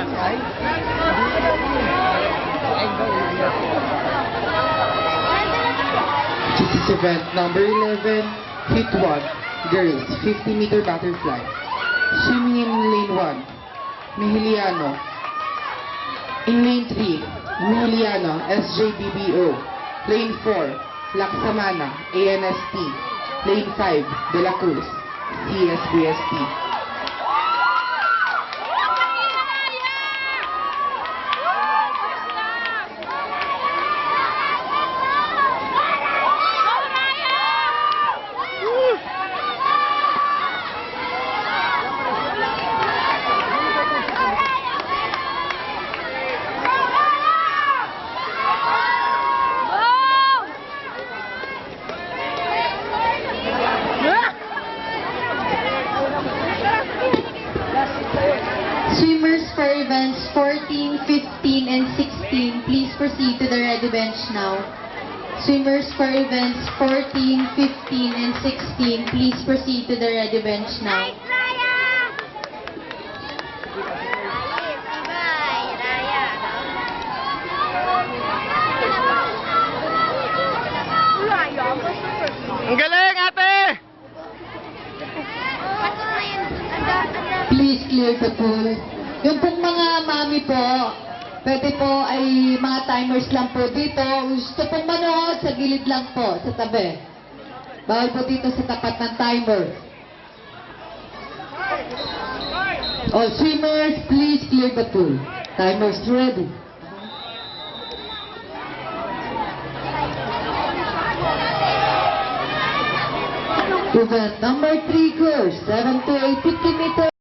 This is event number 11, Hit 1, Girls, 50-meter butterfly. Swimming in lane 1, Mihiliano. In lane 3, Mihiliano, SJBBO. Lane 4, Laksamana, ANST. Lane 5, De La Cruz, CSBST. Swimmers for events 14, 15, and 16, please proceed to the ready bench now. Swimmers for events 14, 15, and 16, please proceed to the ready bench now. Ang galing, ate! Please clear the pool. Yung pong mga mami po, pwede po ay mga timers lang po dito. Gusto pong manood, sa gilid lang po, sa tabi. Bawal po dito sa tapat ng timer. All swimmers, please clear the pool. Timers ready. Event number 3 girls, 7 to 8, 50 meters.